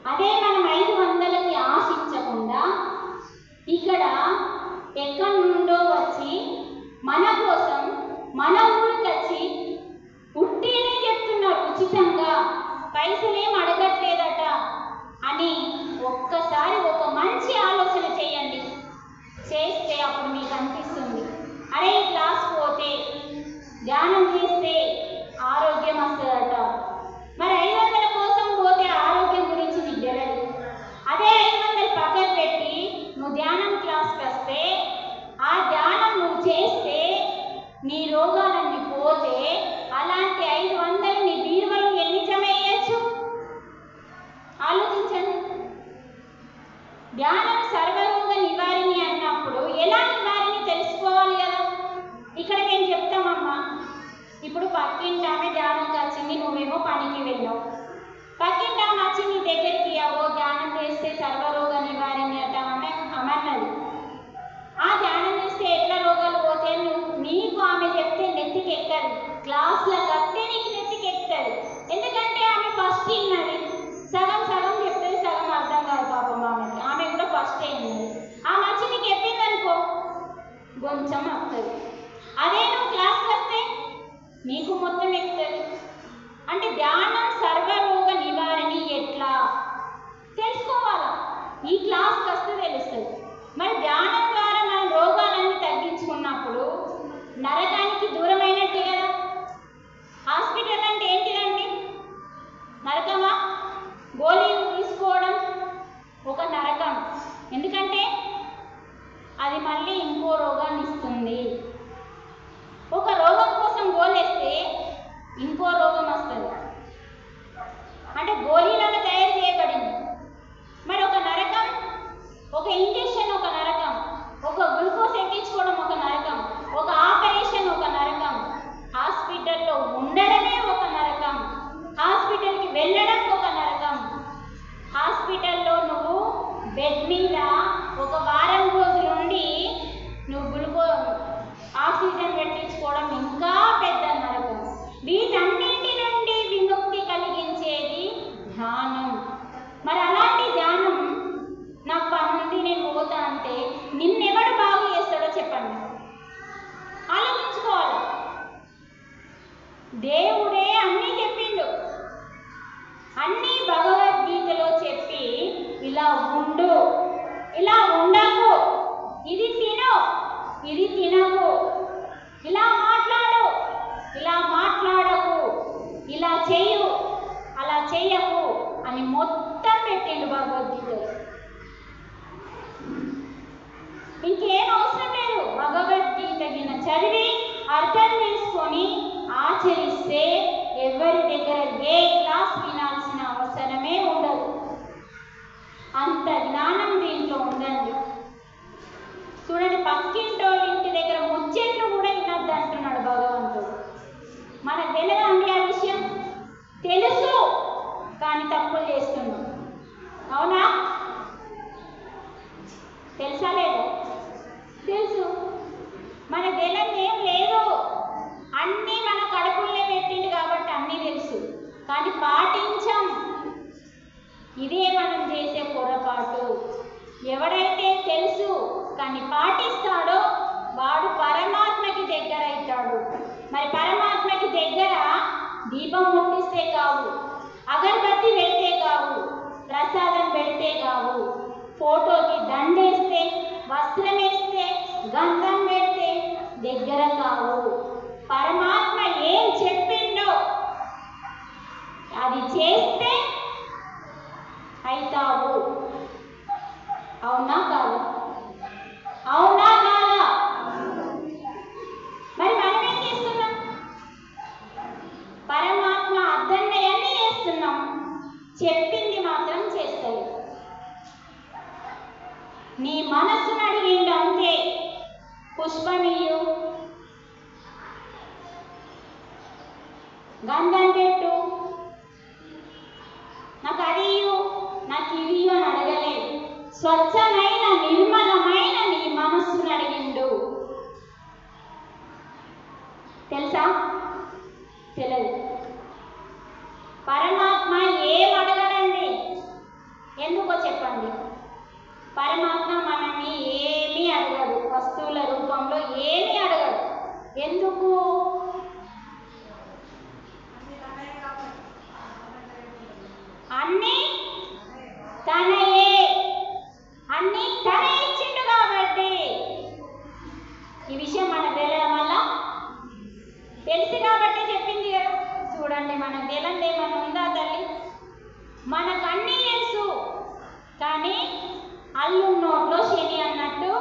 అదే మనం 500కి ఆశించకుండా ఇక్కడ ఎక్కడి నుండో వచ్చి మన కోసం మన ఊరికి వచ్చి పుట్టినే చెప్తున్నారు ఉచితంగా, పైసలేం అడగట్లేదట అని ఒక్కసారి ఒక మంచి ఆలోచన చేయండి. చేస్తే అప్పుడు మీకు అనిపిస్తుంది, అరే ఈ క్లాస్ పోతే ధ్యానం చేస్తే ఆరోగ్యం వస్తుందట. మరి 500 కోసం పోతే ఆరోగ్యం గురించి నీకు తెలియదు. అదే 500 పక్కకు పెట్టి నువ్వు ధ్యానం క్లాస్కి వస్తే, ఆ ధ్యానం నువ్వు చేస్తే నీ రోగాలన్నీ పోతే, అలాంటి 500 నీ బీరువలో ఎన్ని జమ వేయచ్చు ఆలోచించండి. ధ్యానం సర్వరోగ నివారిణి అన్నప్పుడు ఎలా నివారిణి తెలుసుకోవాలి కదా. ఇక్కడ మేము చెప్తామమ్మా, ఇప్పుడు పక్కింటి ఆమె ధ్యానంకి వచ్చింది, నువ్వేమో పనికి వెళ్ళావు. పక్కింటి ఆమె వచ్చి నీ దగ్గరికి అవో ధ్యానం చేస్తే సర్వరోగ నివారిణి అట అమన్నది. ఆ ధ్యానం చేస్తే ఎట్లా రోగాలు పోతే నీకు ఆమె చెప్తే నెత్తికి ఎక్కదు, క్లాస్లో కడితే నీకు నెత్తికి ఎక్కుతుంది. ఎందుకంటే ఆమె ఫస్ట్ విన్నది, సగం సగం చెప్తుంది, సగం అర్థం కాదు పాపం ఆమెకి. ఆమె కూడా ఫస్ట్ అయింది. ఆమె వచ్చి నీకు చెప్పింది అనుకో కొంచెం వస్తుంది. అదే నువ్వు క్లాస్కి వస్తే నీకు మొత్తం ఎక్కుతుంది. అంటే ధ్యానం సర్వరోగ నివారణి ఎట్లా తెలుసుకోవాలా, ఈ క్లాస్కి వస్తే తెలుస్తుంది. మరి ధ్యానం ద్వారా మనం రోగాలన్నీ తగ్గించుకున్నప్పుడు నరకానికి దూరమైనట్టే కదా. హాస్పిటల్ అంటే ఏంటిదండి? నరకమా? గోళీలు తీసుకోవడం ఒక నరకం. ఎందుకంటే అది మళ్ళీ ఇంకో రోగాన్ని ఇస్తుంది. ఒక రోగం కోసం గోలేస్తే ఇంకో రోగం వస్తుంది. అంటే గోళీలను తయారు చేయబడింది. మరి ఒక నరకం, ఒక ఇంజెక్షన్ ఒక నరకం, ఒక గ్లూకోజ్ ఎక్కించుకోవడం ఒక నరకం, ఒక ఆపరేషన్ ఒక నరకం, హాస్పిటల్లో ఉండడమే ఒక నరకం, హాస్పిటల్కి వెళ్ళడం ఒక నరకం. హాస్పిటల్లో నువ్వు బెడ్ మీద ఒక వారం రోజులుండి నువ్వు ఆక్సిజన్ పెట్టించుకోవడం ఇంకా పెద్ద నరకం. వీటన్నింటి నుండి విముక్తి కలిగించేది ధ్యానం. మరి అలాంటి ధ్యానం నాకు పని నుండి నేను పోతా అంటే నిన్నెవడు బాగు చేస్తాడో చెప్పండి, ఆలోచించుకోవాలి. దేవుడే అన్నీ చెప్పిండు, అన్నీ భగవద్గీతలో చెప్పి ఇలా ఉండు, ఇలా ఉండకు, ఇది తిను, ఇది తినకు, ఇలా మాట్లాడు, ఇలా మాట్లాడకు, ఇలా చెయ్యు, అలా చెయ్యకు అని మొత్తం పెట్టిండు భగవద్గీతలో. ఇంకేం అవసరం లేదు. భగవద్గీత గిన చదివి అర్థం చేసుకొని ఆచరిస్తే ఎవరి దగ్గర ఏ క్లాస్ వినాల్సిన అవసరమే ఉండదు. అంత జ్ఞానం దీంట్లో ఉందండి. చూడండి, పక్కింటోళ్ళ ఇంటి దగ్గర ముచ్చట్లు కూడా వినద్దు అంటున్నాడు భగవంతుడు. మనకు తెలియదా అండి ఆ విషయం? తెలుసు కానీ తప్పులు చేస్తున్నాం. అవునా? తెలుసా లేదా? తెలుసు. మన తెలియదు ఏం లేదు, అన్నీ మన కడుపుల్నే పెట్టిండు కాబట్టి అన్నీ తెలుసు, కానీ పాటించాం. ఇదే మనం చేసే పొరపాటు. ఎవడైతే తెలుసు కానీ పాటిస్తాడో వాడు పరమాత్మకి దగ్గర అవుతాడు. మరి పరమాత్మకి దగ్గర దీపం ముట్టిస్తే కావు, అగరబత్తి పెడితే కావు, ప్రసాదం పెడితే కావు, ఫోటోకి దండేస్తే, వస్త్రం వేస్తే, గంధం పెడితే దగ్గర కావు. పరమాత్మ ఏం చెప్పిండో అది చేస్తే అవుతావు. అవునా కాదా? అవునా కాదా? మరి మనం ఏం చేస్తున్నాం? పరమాత్మ అద్దన్నయన్నీ చేస్తున్నాం, చెప్పింది మాత్రం చేస్తలేదు. నీ మనస్సును అడిగిండు అంతే, పుష్పమియు, గంధం పెట్టు, నాకు అది ఇయ్యు, నాకు ఇది ఇయ్యు అని అడగలేదు. స్వచ్ఛమైన నిర్మలమైన నీ మనస్సును అడిగిండు. తెలుసా? తెలియదు. పరమాత్మ ఏం అడగడండి, మనకన్నీ తెలుసు, కానీ అల్లు నోట్లో శని అన్నట్టు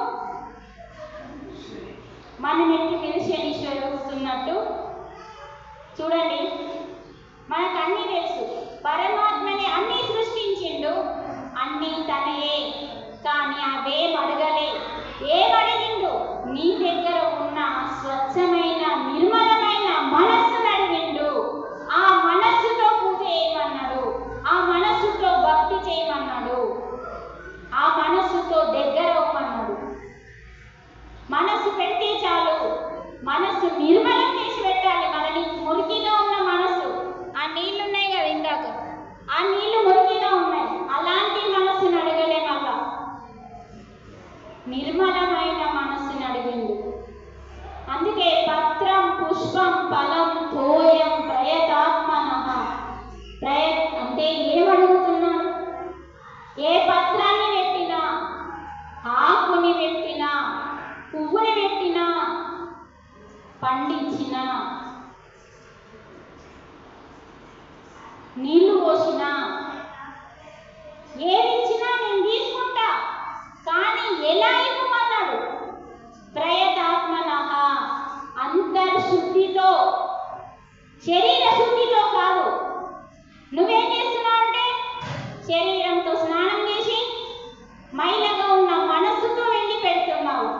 మన నెత్తి మీద శనీశ్వరుడు కూర్చున్నట్టు చూడండి. మనకన్నీ తెలుసు, పరమాత్మని అన్నీ సృష్టించిండు, అన్నీ తనయే, కానీ అవేం అడగలే. ఏమడిగిండు? నీ దగ్గర ఉన్న స్వచ్ఛమైన నిర్మలమైన మనస్సును అడిగిండు. ఆ మనస్సుతో పూజ చేయమన్నాడు, ఆ మనస్సుతో భక్తి చేయమన్నాడు, ఆ మనస్సుతో దగ్గర అవ్వమన్నాడు. మనస్సు పెడితే చాలు, మనస్సు నిర్మలం చేసి పెట్టాలి. మనని మురికిగా ఉన్న మనస్సు, ఆ నీళ్లు ఉన్నాయి కదా ఇందాక, ఆ నీళ్లు మురికిగా ఉన్నాయి, అలాంటి మనస్సును అడగలే. మళ్ళా నిర్మలమైన మనస్సును అడిగిండు. అందుకే పత్రం పుష్పం ఫలం తోయం ప్రయతాత్మనః. అంటే ఏమడుగుతున్నాడు? ఏ పత్రాన్ని పెట్టినా, ఆకుని పెట్టినా, పువ్వుని పెట్టినా, పండించినా, నీళ్లు పోసినా, ఏదిచ్చినా నేను తీసుకుంటా, కానీ ఎలా ఇవ్వమన్నాడు? ప్రయతాత్మనః, అంతర్శుద్ధితో, శరీర శుద్ధితో కాదు. నువ్వేం చేస్తున్నావు అంటే శరీరంతో స్నానం చేసి మైలగా ఉన్న మనస్సుతో వెళ్ళి పెడుతున్నావు.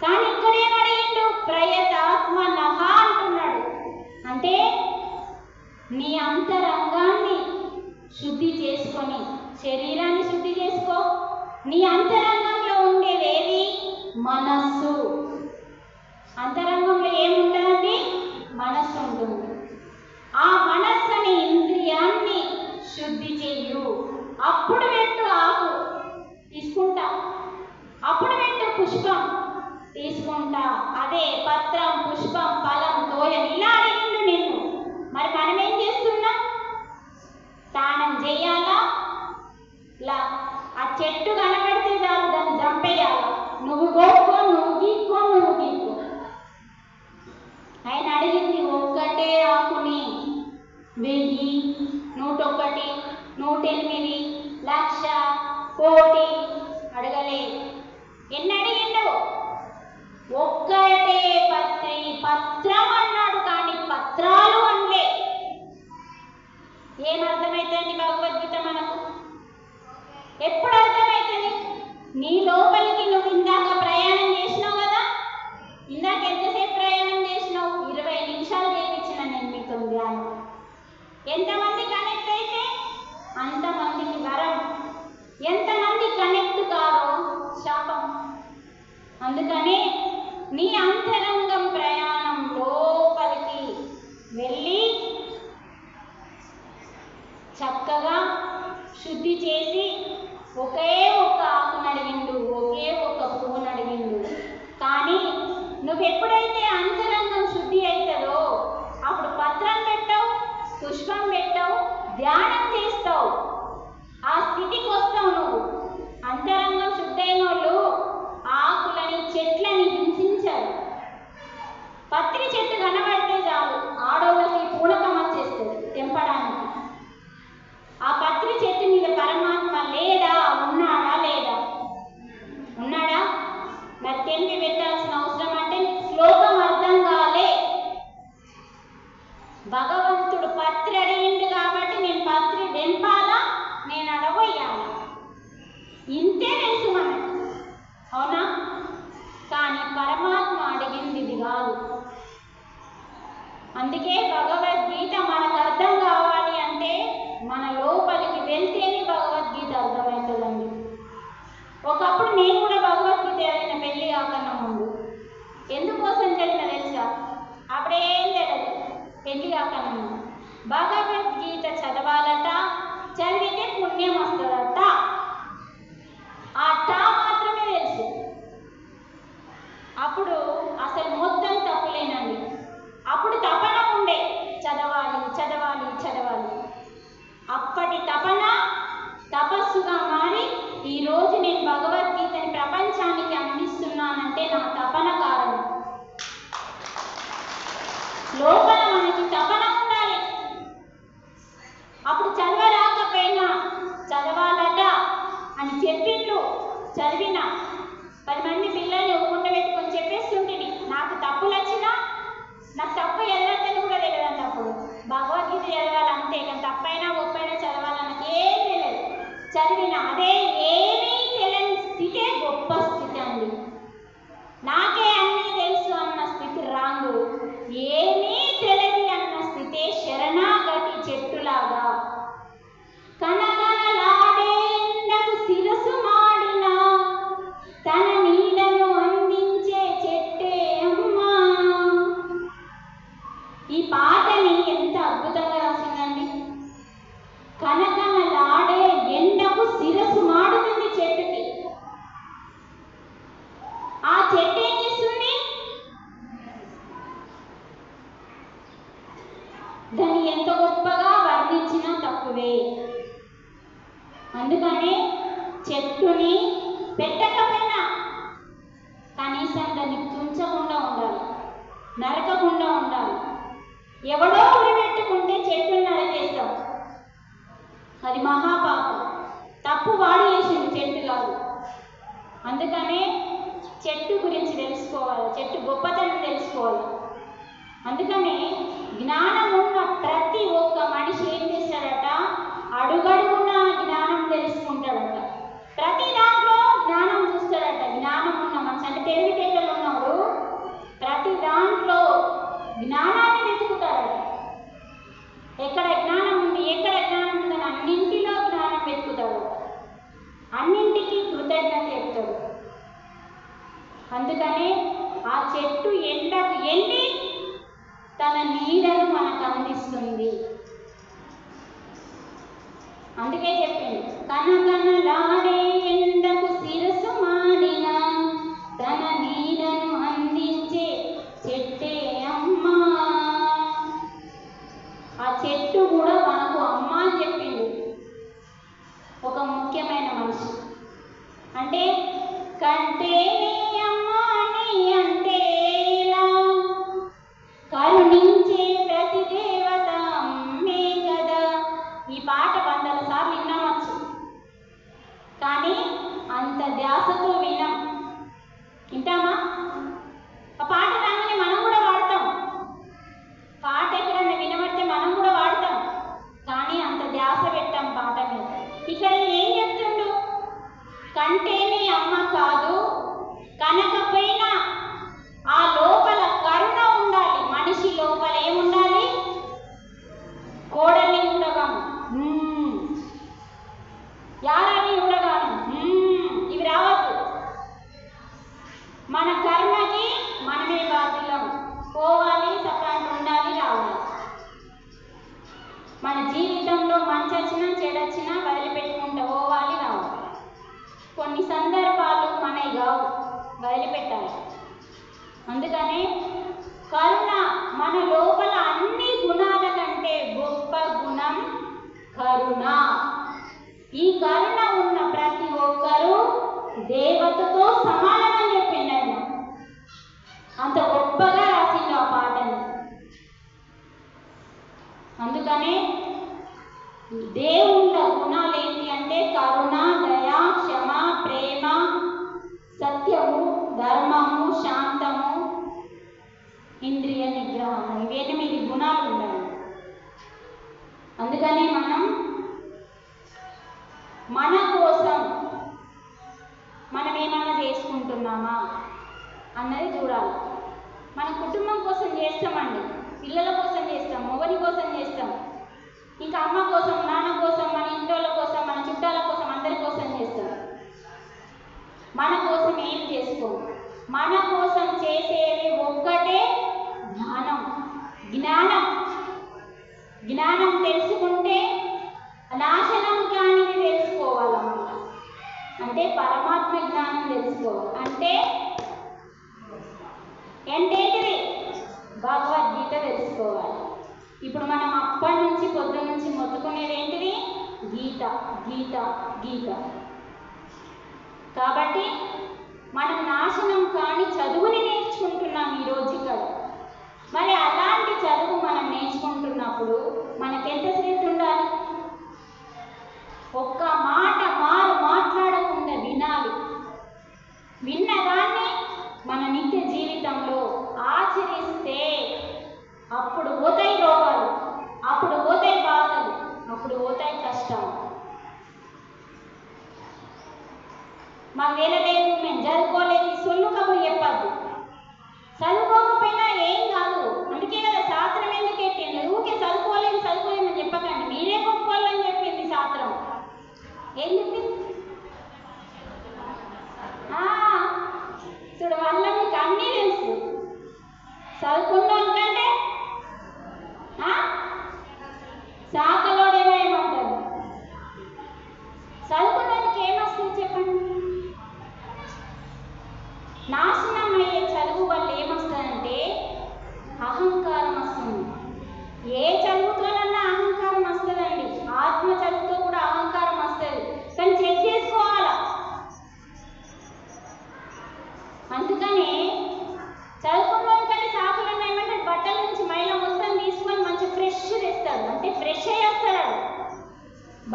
కానీ ఇక్కడేమడిగిండు? ప్రయతాత్మనః అంటున్నాడు. అంటే నీ అంతరంగాన్ని శుద్ధి చేసుకొని, శరీరాన్ని శుద్ధి చేసుకో. నీ అంతరంగంలో ఉండేవేవి? మనస్సు. అంతరంగంలో ఏముంటుందండి? మనస్సు ఉంటుంది. ఆ మనస్సుని, ఇంద్రియాన్ని శుద్ధి చెయ్యు. అప్పుడు పెట్టు ఆకు తీసుకుంటా, అప్పుడు పెట్టు పుష్పం తీసుకుంటా. అదే పత్రం పుష్పం ఫలం తోయం. ఇలా అడిగిండు నిన్ను. మరి మనం ఏం చేస్తున్నాం? స్నానం చేయాలా? ఆ చెట్టు కనబడితే చాలు దాన్ని చంపేయాలా? నువ్వు గోక్కో, నువ్వు గీక్కో, నువ్వు గీక్కో. ఆయన అడిగింది ఒక్కటే ఆకుని 1000, 101, 108, 1,00,000, 1,00,00,000 అడగలే. ఎన్ని అడిగిండు? ఒక్కటే పత్రం అన్నాడు, కానీ పత్రాలు అనలే. ఏమర్థమవుతుంది భగవద్గీత మనకు? ఎప్పుడు అర్థమవుతుంది? నీ లోపలికి నువ్వు ఇందాక ప్రయాణం చేసినావు కదా. ఇందాక ఎంతసేపు ప్రయాణం చేసినావు? 20 నిమిషాలు చేయించిన నేను మీతో ధ్యానం. ఎంతమంది కనెక్ట్ అయితే అంతమందికి వరం, ఎంతమంది కనెక్ట్ కారో శాపం. అందుకని నీ అంతరంగం ప్రయాణం లోపలికి వెళ్ళి చక్కగా శుద్ధి చేసి ఒకే ఒక ఆకును అడిగిండు, ఒకే ఒక పువ్వును అడిగిండు. కానీ నువ్వెప్పుడైతే అంతరంగం శుద్ధి అవుతుందో అప్పుడు పత్రం పెట్టావు, పుష్పం పెట్టావు, ధ్యానం చేస్తావు, ఆ స్థితికి వస్తావు నువ్వు. అంతరంగం శుద్ధైన వాళ్ళు ఆకులని, చెట్లని హింసించారు. పత్రి చెట్టు కనబడితే చాలు ఆడోళ్ళకి పూనకం వచ్చేస్తుంది తెంపడానికి. ఆ పత్రి చెట్టు మీద పరమాత్మ లేడా? ఉన్నాడా? లేదా? ఉన్నాడా? మరి తెంపి పెట్టాల్సిన అవసరం అంటే శ్లోకం అర్థం కాలే. భగవంతుడు పత్రి అడిగిండు కాబట్టి నేను పత్రి తెంపాలా, నేను అడవయ్యాలా, ఇంతే తెలుసు మనకి, అవునా? కానీ పరమాత్మ అడిగింది ఇది కాదు. అందుకే భగవద్గీత మనకు అర్థం కావాలి అంటే మన లోపలికి వెళ్తేనే భగవద్గీత అర్థమవుతుందండి. ఒకప్పుడు నేను కూడా భగవద్గీత చదివిన, పెళ్ళి కాకన్నా ముందు. ఎందుకోసం చదివిన తెలుసా? అప్పుడేం తెలియదు, పెళ్ళి కాకన్నా ముందు. భగవద్గీత చదవాలట, చదివితే పుణ్యం వస్తుందట. ఆ టా మాత్రమే తెలుసు. అప్పుడు అసలు మొత్తం తప్పులేనండి. అప్పుడు తపన ఉండే, చదవాలి చదవాలి చదవాలి. అప్పటి తపన తపస్సుగా మారి ఈరోజు నేను భగవద్గీతని ప్రపంచానికి అందిస్తున్నానంటే నా తపన కారణం. లోపల మనకి తపన ఉండాలి. అందుకనే చెట్టుని పెట్టకపోయినా కనీసం దాన్ని తుంచకుండా ఉండాలి, నరకకుండా ఉండాలి. ఎవడో ఉరిపెట్టుకుంటే చెట్టుని నరికేస్తాం, అది మహాపాపం, తప్పు వాడు చేసింది, చెట్టు కాదు. అందుకనే చెట్టు గురించి తెలుసుకోవాలి, చెట్టు గొప్పతనం తెలుసుకోవాలి. అందుకనే జ్ఞానం ఉన్న ప్రతి ఒక్క మనిషి ఏం చేస్తాడట, అడుగడుగున జ్ఞానం తెలుసుకుంటాడట, ప్రతి దాంట్లో జ్ఞానం చూస్తాడట. జ్ఞానం ఉన్న మనిషి అంటే తెలివితేటలు ఉన్నవాడు ప్రతి దాంట్లో జ్ఞానాన్ని వెతుకుతాడట. ఎక్కడ జ్ఞానం ఉంది, ఎక్కడ జ్ఞానం ఉందని అన్నింటిలో జ్ఞానం వెతుకుతాడు, అన్నింటికి కృతజ్ఞత చెప్తాడు. అందుకనే ఆ చెట్టు ఎండకు ఎండి తన నీడను మనకు అందిస్తుంది. అందుకే చెప్పింది, కనకనలాడే ఎండకు శిరసు మాడిన తన నీడను అందించే చెట్టే అమ్మా. ఆ చెట్టు కూడా మనకు అమ్మ అని చెప్పింది. ఒక ముఖ్యమైన మనిషి అంటే కంటేనే అమ్మ అని అంటే కరుణించే ప్రతి దేవత అమ్మే కదా. ఈ పాట 100 సార్లు విన్నామచ్చు, కానీ అంత ధ్యాసతో వింటామా? ఆ పాట రాగానే మనం కూడా వాడతాం, పాట ఎక్కడన్నా వినబడితే మనం కూడా వాడతాం, కానీ అంత ధ్యాస పెట్టాం పాట మీద. ఇక్కడ ఏం చెప్తుండు, కంటేనే అమ్మ కాదు, కనకపోయినా ఆ లోపల కరుణ ఉండాలి. మనిషి లోపల ఏముండాలి, కోడల్ని చూడగాను యారాన్ని చూడగాను ఇవి రావద్దు. మన కర్మకి మనమే బాధ్యులం, పోవాలి, సకాలం ఉండాలి, రావాలి. మన జీవితంలో మంచి వచ్చినా చెడొచ్చినా వదిలిపెట్టుకుంటూ పోవాలి, రావాలి. కొన్ని సందర్భాలు మనవి కావు, వదిలిపెట్టాలి. అందుకనే కరుణ మన లోపల అన్ని గుణాల కంటే గొప్ప గుణం కరుణ. ఈ కరుణ ఉన్న ప్రతి ఒక్కరూ దేవతతో సమానమని చెప్పిండు ఆయన. అంత గొప్పగా రాసిండు ఆ పాటని. అందుకనే దేవుళ్ళ గుణాలు ఏంటి అంటే కరుణ, దయ, క్షమ, ప్రేమ, సత్యము, ధర్మము, శాంతము, ఇంద్రియ నిగ్రహం, ఇవి 8 గుణాలు ఉండాలి. అందుకనే మన కోసం మనం ఏమైనా చేసుకుంటున్నామా అన్నది చూడాలి. మన కుటుంబం కోసం చేస్తామండి, పిల్లల కోసం చేస్తాం, మొగని కోసం చేస్తాం, ఇంకా అమ్మ కోసం, నాన్న కోసం, మన ఇంట్లో కోసం, మన చుట్టాల కోసం, అందరి కోసం చేస్తాం. మన కోసం ఏం చేసుకోం. మన కోసం చేసేది ఒక్కటే జ్ఞానం. జ్ఞానం తెలుసుకుంటే నాశనం కానిది తెలుసుకోవాలన్నమాట. అంటే పరమాత్మ జ్ఞానం తెలుసుకోవాలి. అంటే ఏంటేంటిది, భగవద్గీత తెలుసుకోవాలి. ఇప్పుడు మనం అప్పటి నుంచి పొద్దున్న నుంచి మొత్తుకునేది ఏంటిది, గీత గీత గీత. కాబట్టి మనం నాశనం కాని చదువుని నేర్చుకుంటున్నాం ఈరోజు ఇక్కడ. మరి అలాంటి చదువు మనం నేర్చుకుంటున్నప్పుడు మనకెంత శ్రద్ధ ఉండాలి? ఒక్క మాట మాట్లాడకుండా వినాలి. విన్నదాన్ని మన నిత్య జీవితంలో ఆచరిస్తే అప్పుడు పోతాయి రోగాలు, అప్పుడు పోతాయి బాధలు, అప్పుడు పోతాయి కష్టాలు. మాకు వెళ్ళలేదు, మేము చదువుకోలేదు, సొల్లు కబురు చెప్పద్దు. చదువుకోకపోయినా ఏం కాదు. అందుకే కదా శాస్త్రం ఎందుకు పెట్టింది, ఊరికే చదువుకోలేమని చెప్పకండి, మీరే గొప్పవాళ్ళని చెప్పింది శాస్త్రం. ఏం చెప్పింది చూడు, వల్ల మీకు అన్నీ తెలుసు. చదువుకున్నోళ్ళకంటే శాఖలోడేమో ఏమంటారు, చదువుకున్నోళ్ళకి ఏమొస్తుంది చెప్పండి?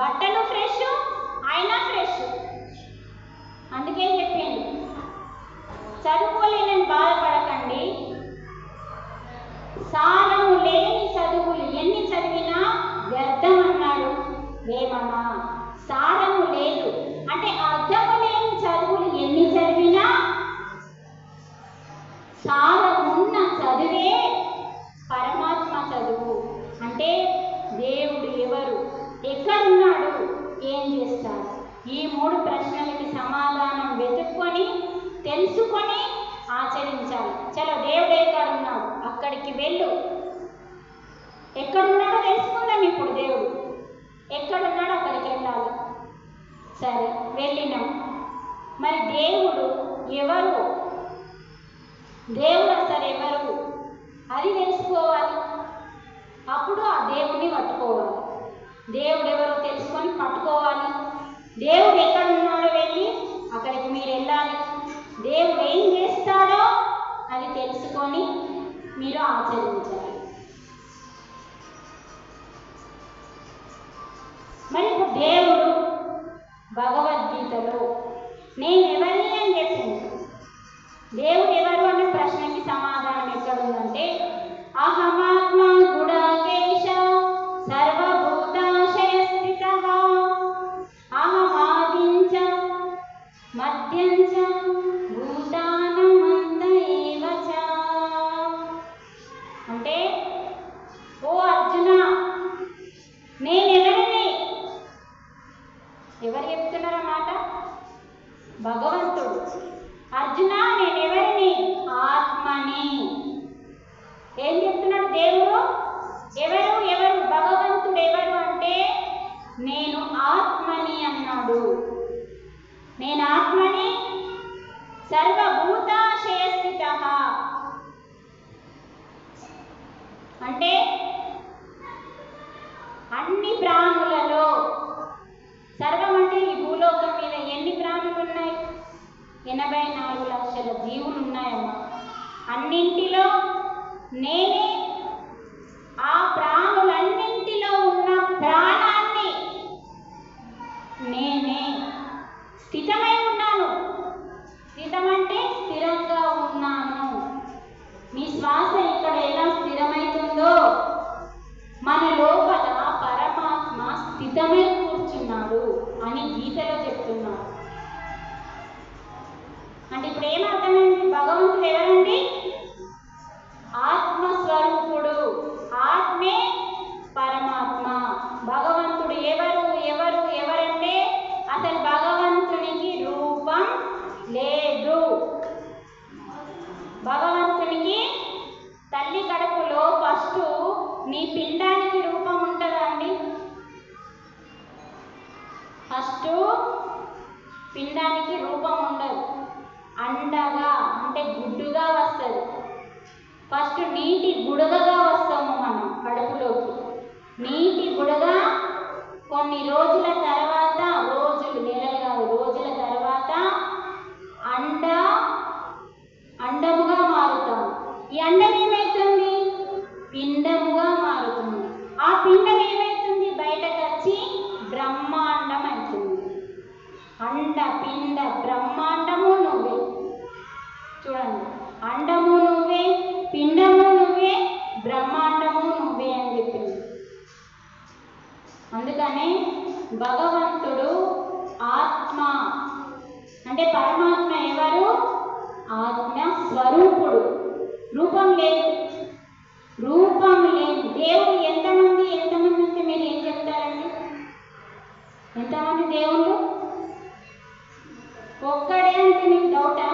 బట్టలు ఫ్రెష్, ఆయన ఫ్రెష్. అందుకే చెప్పిండు, చదువుకోలేనని బాధపడకండి, సారము లేని చదువులు ఎన్ని చదివినా వ్యర్థం అన్నాడు వేమన. సారము లేదు అంటే అర్థము లేని చదువులు ఎన్ని చదివినా సారమున్న చదువే పరమాత్మ చదువు. అంటే దేవుడు ఎవరు, ఎక్కడున్నాడు, ఏం చేస్తాడు, ఈ 3 ప్రశ్నలకి సమాధానం వెతుక్కొని తెలుసుకొని ఆచరించాలి. చలో, దేవుడు ఎక్కడున్నాడు అక్కడికి వెళ్ళు. ఎక్కడున్నాడో తెలుసుకుందాం. ఇప్పుడు దేవుడు ఎక్కడున్నాడో అక్కడికి వెళ్ళాలి. సరే, వెళ్ళినాం. మరి దేవుడు ఎవరు, దేవుడు అసలు ఎవరు అది తెలుసుకోవాలి. అప్పుడు ఆ దేవుడిని పట్టుకోవాలి. దేవుడు ఎవరో తెలుసుకొని పట్టుకోవాలి. దేవుడు ఎక్కడున్నాడో వెళ్ళి అక్కడికి మీరు వెళ్ళాలి. దేవుడు ఏం చేస్తాడో అది తెలుసుకొని మీరు ఆచరించాలి. మరి ఇప్పుడు దేవుడు భగవద్గీతలో నేను ఎవరిని అని చెప్పింది. దేవుడు ఎవరు అనే ప్రశ్నకి సమాధానం ఎక్కడుందంటే, అహమాత్మ గుడాకేశ సర్వభూతాశయ స్థితః అహమాదించ మధ్యంచ భూతానమంత ఏవ చ. అంటే, ఓ అర్జున, నేనెవరిని? ఎవరు చెప్తున్నారన్నమాట? భగవంతుడు. అర్జున, నేనెవరిని? ఆత్మని. ఏం చెప్తున్నాడు దేవుడు? ఎవరు ఎవరు భగవంతుడు ఎవరు అంటే, నేను ఆత్మని అన్నాడు. నేను ఆత్మని, సర్వభూతాశయ స్థితః అంటే అన్ని ప్రాణులలో, సర్వం అంటే ఈ భూలోకం మీద ఎన్ని ప్రాణులు ఉన్నాయి? 84 లక్షల జీవులు ఉన్నాయమ్మా. అన్నింటిలో నేనే, ఆ ప్రాణులన్నింటిలో ఉన్న ప్రాణాన్ని నేనే స్థితమై ఉన్నాను. స్థితం అంటే స్థిరంగా ఉన్నాను. మీ శ్వాస ఇక్కడ ఎలా స్థిరమవుతుందో మన లోపల పరమాత్మ స్థితమై కూర్చున్నాడు అని గీతలో చెప్తున్నాడు. అంటే ఇప్పుడు ఏమర్థమైంది? భగవంతుడు ఎవరండి? ఆత్మస్వరూపుడు. ఆత్మే పరమాత్మ. భగవంతుడు ఎవరు ఎవరు ఎవరంటే, అసలు భగవంతునికి రూపం లేదు. భగవంతునికి తల్లి కడుపులో ఫస్ట్ నీ పిండానికి రూపం ఉంటుందా అండి? ఫస్ట్ పిండానికి రూపం ఉండదు. అండగా అంటే గుడ్డుగా వస్తుంది. ఫస్ట్ నీటి బుడగగా వస్తాము మనం కడుపులోకి. నీటి బుడగ కొన్ని రోజుల తర్వాత, రోజులు నెలలు కాదు, రోజుల తర్వాత అండముగా మారుతాం. ఈ అండం ఏమవుతుంది? పిండముగా మారుతుంది. ఆ పిండం ఏమవుతుంది? బయటకు వచ్చి బ్రహ్మాండం అవుతుంది. అండ పిండ బ్రహ్మాండము నువ్వే. చూడండి, అండము నువ్వే, పిండము నువ్వే, బ్రహ్మాండము నువ్వే అని చెప్పింది. అందుకనే భగవంతుడు ఆత్మ అంటే పరమాత్మ ఎవరు? ఆత్మ స్వరూపుడు. రూపం లేదు, రూపం లేదు. దేవుడు ఎంతమంది అంటే మీరు ఏం చెప్తారండి? ఎంతమంది దేవుళ్ళు? ఒక్కడే అంటే మీకు డౌటా?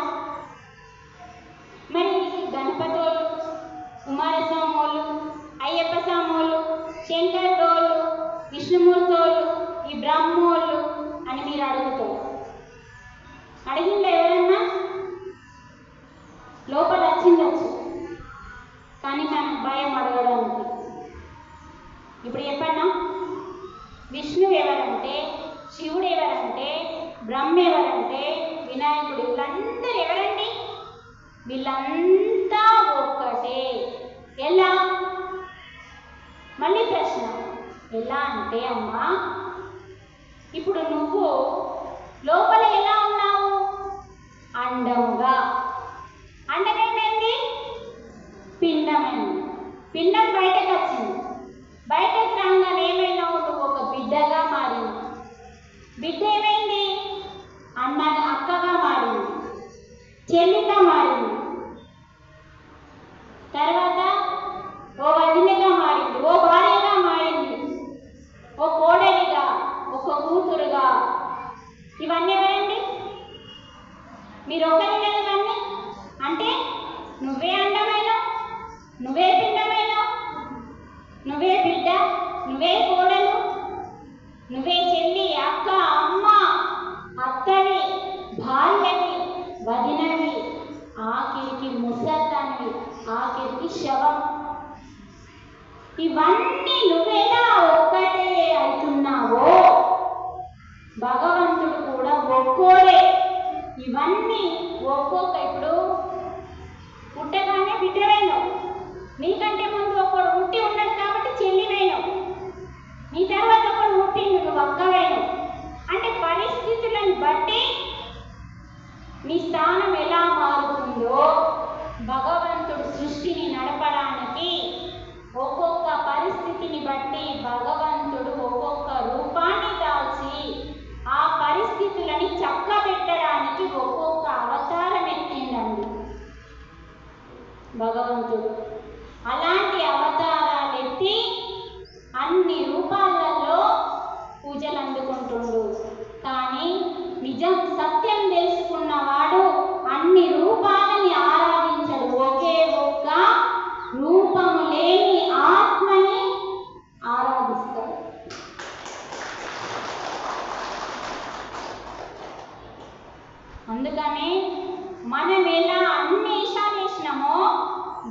మరి గణపతోళ్ళు, కుమారస్వామోళ్ళు, అయ్యప్ప స్వామోళ్ళు, శంకరుడోళ్ళు, విష్ణుమూర్తోళ్ళు, ఈ బ్రహ్మోళ్ళు అని మీరు అడుగుతారు. అడిగిందా ఎవరన్నా? లోపల వచ్చిందచ్చు, కానీ మనకు భయం అడగడానికి. ఇప్పుడు చెప్పన్నా, విష్ణు ఎవరంటే, శివుడు ఎవరంటే, బ్రహ్మ ఎవరంటే, వినాయకుడు, వీళ్ళందరూ ఎవరండి? వీళ్ళంతా ఒక్కటే. ఎలా? మళ్ళీ ప్రశ్న, ఎలా అంటే అమ్మా, బిడ్డ ఏమైంది? అక్కగా మారింది, చెల్లిగా మారింది, తర్వాత ఓ వదినగా మారింది, ఓ భార్యగా మారింది, ఓ కోడలిగా, ఒక కూతురుగా. ఇవన్నీ ఎవరండి? మీరు ఒకరి కదా ఇవన్నీ. అంటే నువ్వే అండమైన, నువ్వే పిండమైన, నువ్వే బిడ్డ, నువ్వే కోడలు, నువ్వే చెల్లి, అక్క, అమ్మ, అత్తవి, భార్యవి, వదినవి, ఆఖరికి ముసల్దానివి, ఆఖరికి శవం. ఇవన్నీ నువ్వేలా ఒక్కటే అవుతున్నావో భగవంతుడు కూడా ఒక్కోడే. ఇవన్నీ ఒక్కొక్క, ఇప్పుడు పుట్టగానే బిడ్డవైనావు, నీకంటే ముందు ఒకడు పుట్టి ఉన్నాడు కాబట్టి చెల్లివైనావు, నీ తర్వాత ఒకడు పుట్టిండు, నువ్వు అక్కవైనావు. అంటే పరిస్థితులను బట్టి నీ స్థానం ఎలా మారుతుందో భగవంతుడు సృష్టిని నడపడానికి ఒక్కొక్క పరిస్థితిని బట్టి భగవంతుడు ఒక్కొక్క రూపాన్ని దాల్చి ఆ పరిస్థితులని చక్కబెట్టడానికి ఒక్కొక్క అవతారం ఎత్తిండండి భగవంతుడు. అలాంటి అవతారాలు ఎత్తి అన్ని రూపాలలో పూజలు అందుకుంటుండు. కానీ నిజం సత్యం తెలుసుకున్నవాడు అన్ని రూపాలని ఆరాధించడు, ఒకే ఒక్క రూపము లేని ఆత్మని ఆరాధిస్తాడు. అందుకనే మనం ఎలా అన్ని వేషాలు వేసినామో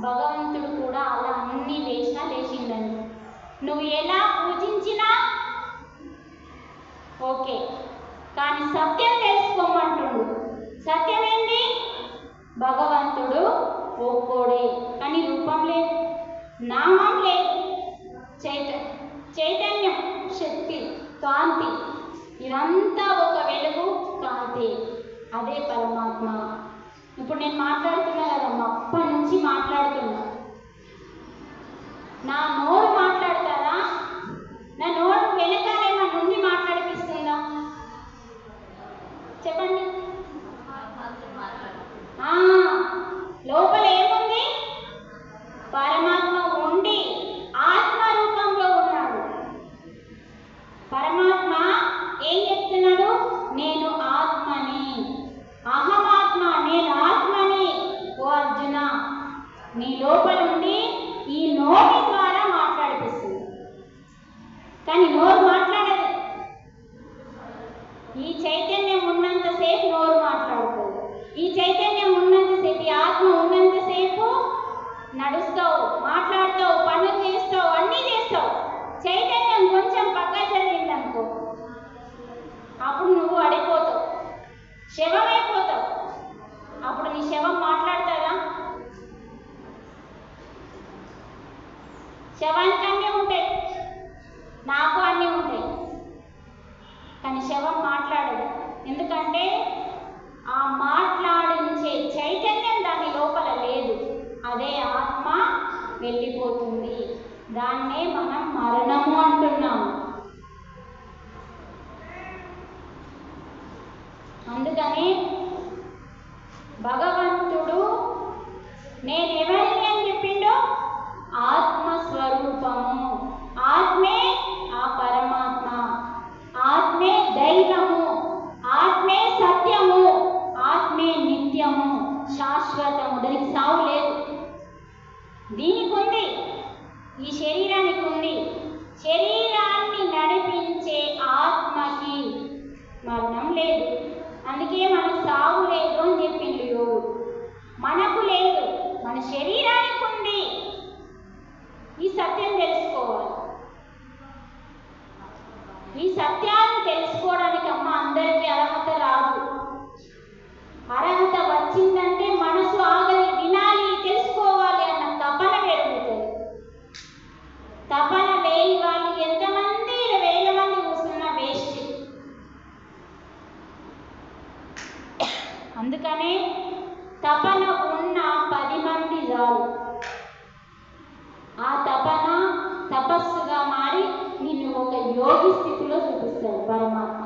భగవంతుడు కూడా అలా అన్ని వేషాలు వేసిండని. నువ్వు ఎలా పూజించినా ఓకే, కానీ సత్యం తెలుసుకోమంటుండు. సత్యం ఏంటి? భగవంతుడు ఒక్కోడే, కానీ రూపం లేదు, నామం లేదు, చైతన్యం, శక్తి, కాంతి, ఇదంతా ఒక వెలుగు, కాంతి, అదే పరమాత్మ. ఇప్పుడు నేను మాట్లాడుతున్నా కదమ్మా, అప్పటి నుంచి మాట్లాడుతున్నా. నా నోరు మాట్లాడతారా? నా నోరు వెనకాలేమన్నా నుండి మాట్లాడిపిస్తుందా? చెప్పండి. లోపల ఏముంది? పరమాత్మ ఉండి ఆత్మ రూపంలో ఉన్నాడు. పరమాత్మ ఏం చెప్తున్నాడు? నేను ఆత్మని, అహమాత్మ, నేను ఆత్మని. ఓ అర్జున, నీ లోపల ఉండి ఈ నోటి ద్వారా మాట్లాడిపిస్తుంది, కానీ నోరు మాట్లాడదు. ఈ చైతన్యం ఉన్నంతసేపు నోరు మాట్లాడుకోదు. ఈ చైతన్యం ఉన్నంతసేపు, ఈ ఆత్మ ఉన్నంతసేపు నడుస్తావు, మాట్లాడతావు, పనులు చేస్తావు, అన్నీ చేస్తావు. చైతన్యం కొంచెం పక్క జరిగిందనుకో, అప్పుడు నువ్వు అడిపోతావు, శవమైపోతావు. అప్పుడు నీ శవం మాట్లాడుతుందా? శవానికి అన్నీ ఉంటాయి, నాకు అన్నీ ఉంటాయి, కానీ శవం మాట్లాడదు. ఎందుకంటే ఆ మాట్లాడించే చైతన్యం దాని లోపల లేదు. అదే ఆత్మ వెళ్ళిపోతుంది. దాన్నే మనం మరణము అంటున్నాము. అందుకని భగవంతుడు నేను ఎవరిని అని చెప్పిండో, ఆత్మస్వరూపము. ఆత్మే ఆ పరమాత్మ, ఆత్మే దైవము, ఆత్మే సత్యము, ఆత్మే నిత్యము, శాశ్వతము. దానికి సావు లేదు. దీనికి ఉంది, ఈ శరీరానికి ఉంది. శరీరాన్ని నడిపించే ఆత్మకి మరణం లేదు. అందుకే మనకు సావు లేదు అని చెప్పిండు యోగుడు. మనకు లేదు, మన శరీరానికి ఉంది. ఈ సత్యం తెలుసుకోవాలి. ఈ సత్యాన్ని తెలుసుకోవడానికి అమ్మ అందరికీ అర్హత రాదు. అర్హత వచ్చిందంటే మనసు ఆగలి, వినాలి, తెలుసుకోవాలి అన్న తపన పెరుగుతుంది. తపన లేని వాళ్ళు ఎంతమంది, 1000 మంది కూర్చున్నా వేస్ట్. అందుకనే తపన ఉన్న 10 మంది చాలు. ఆ తపన తపస్సుగా మారి నిన్ను ఒక యోగి స్థితిలో చూపిస్తాడు పరమాత్మ.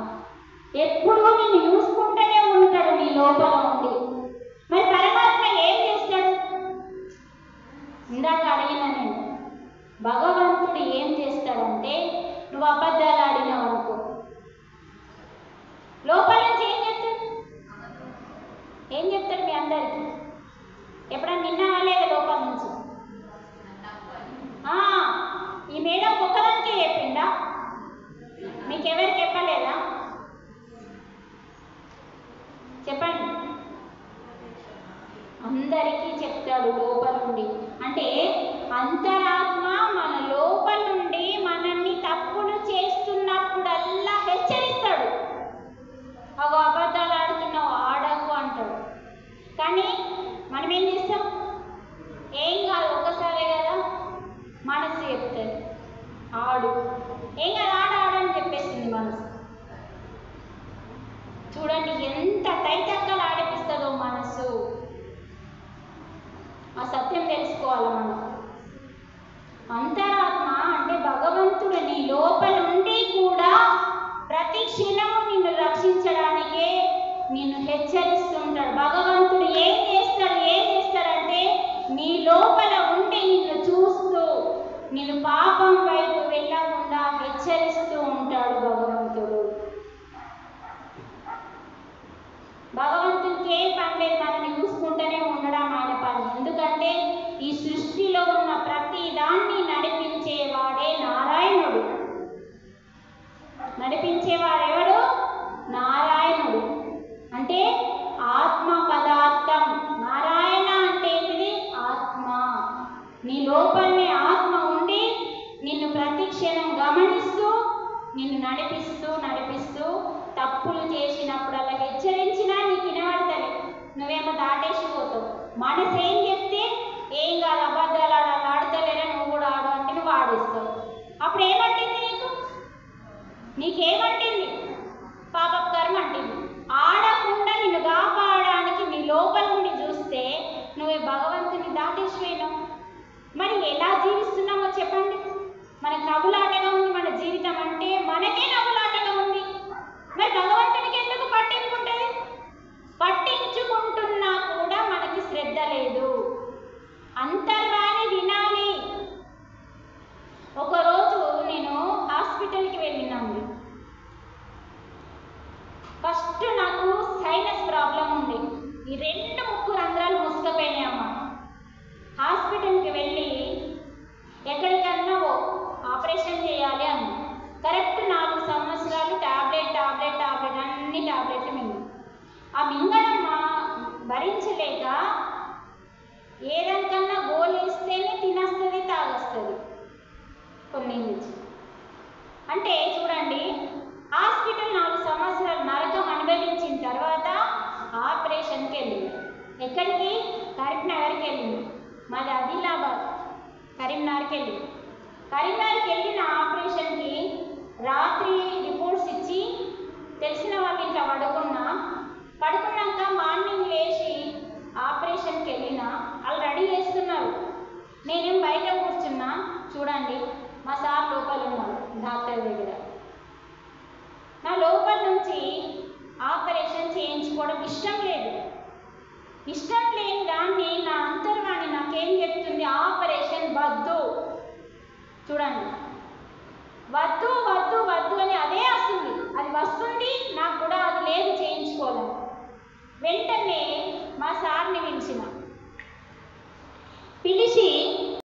లేదా? చెప్పండి. అందరికీ చెప్తాడు లోపలుండి. అంటే అంతరాత్మ మన లోపలుండి మనల్ని తప్పులు చేస్తున్నప్పుడల్లా హెచ్చరిస్తాడు. అగో అబద్ధాలు ఆడుతున్నావు, ఆడకు అంటాడు. కానీ మనం ఏం చేస్తాం? ఏం కాదు, ఒక్కసారే కదా మనసు చెప్తుంది, ఆడు, ఏం కాదు, ఆడని చెప్పేస్తుంది మనసు. చూడండి ఎంత తైతక్కలు ఆడిపిస్తుందో మనసు. ఆ సత్యం తెలుసుకోవాలి మనం. అంతరాత్మ అంటే భగవంతుడు నీ లోపలుండి కూడా ప్రతి క్షణము నిన్ను రక్షించడానికే నిన్ను హెచ్చరిస్తుంటాడు. భగవంతుడు ఏం చేస్తాడంటే నీ లోపల ఉండి నిన్ను చూస్తూ నిన్ను పాపం వైపు వెళ్ళకుండా హెచ్చరిస్తూ ఉంటాడు భగవంతుడు. భగవంతుడికి ఏం పని లేదు, మనల్ని చూసుకుంటూనే ఉండడం ఆయన పని. ఎందుకంటే ఈ సృష్టిలో ఉన్న ప్రతి దాన్ని నడిపించేవాడే నారాయణుడు. నడిపించేవాడెవడు? నారాయణుడు. అంటే ఆత్మ పదార్థం. నారాయణ అంటే ఏంటిది? ఆత్మ. నీ లోపలనే ఆత్మ ఉండి నిన్ను ప్రతి క్షణం గమనిస్తూ నిన్ను నడిపిస్తూ తప్పులు చేసినప్పుడల్లా హెచ్చరించినా నీకు వినబడతలే, నువ్వేమో దాటేసిపోతావు. మనసు ఏం చెప్తే ఏం కాదు, అబద్ధాలు ఆడతలేరా, నువ్వు కూడా ఆడు అంటే నువ్వు ఆడేస్తావు. అప్పుడు ఏమంటుంది నీకేమంటుంది? పాపకర్మ అంటుంది. ఆడకుండా నిన్ను కాపాడడానికి నీ లోపల నుండి చూస్తే నువ్వు భగవంతుని దాటేసిపోయినావు. మరి ఎలా జీవిస్తున్నామో చెప్పండి. మనకు నవ్వులాటగా ఉంది మన జీవితం అంటే, మనకే నవ్వులాటగా ఉంది. మరి భగవంతునికి ఎందుకు పట్టింపు ఉంటుంది? పట్టించుకుంటున్నా కూడా మనకి శ్రద్ధ లేదు. అంతర్వాణి వినాలి. ఒకరోజు నేను హాస్పిటల్కి వెళ్ళినాను. ఫస్ట్ నాకు సైనస్ ప్రాబ్లం ఉంది. ఈ 2 ముక్కు రంధ్రాలు మూసుకుపోయినాయమ్మ. హాస్పిటల్కి వెళ్ళి ఎక్కడికన్నా ఆపరేషన్ చేయాలి అంది. కరెక్ట్ 4 సంవత్సరాలు టాబ్లెట్ అన్ని టాబ్లెట్లు మింగి ఆ మింగడమ్మ భరించలేక ఏదానికన్నా గోలేస్తేనే తినేస్తుంది, తాగొస్తుంది కొన్ని నుంచి. అంటే చూడండి, హాస్పిటల్ 4 సంవత్సరాలు నరకం అనుభవించిన తర్వాత ఆపరేషన్కి వెళ్ళింది. ఎక్కడికి? కరీంనగర్కి వెళ్ళింది. మాది ఆదిలాబాద్. కరీంనగర్కి వెళ్ళిన ఆపరేషన్కి రాత్రి రిపోర్ట్స్ ఇచ్చి తెలిసిన వాళ్ళు ఇంట్లో పడుకున్నాక మార్నింగ్ లేచి ఆపరేషన్కి వెళ్ళిన వాళ్ళు రెడీ చేస్తున్నారు. నేనేం బయట కూర్చున్నా. చూడండి, మా సార్ లోపల ఉన్నారు డాక్టర్ దగ్గర. నా లోపల నుంచి ఆపరేషన్ చేయించుకోవడం ఇష్టం లేని దాన్ని నా అంతర్వాణి నాకేం చెప్తుంది? ఆపరేషన్ వద్దు. చూడండి, వద్దు అని అదే వస్తుంది. అది వస్తుంది, నాకు కూడా అది లేదు, చేయించుకోవాలి. వెంటనే మా సార్ని పిలిచి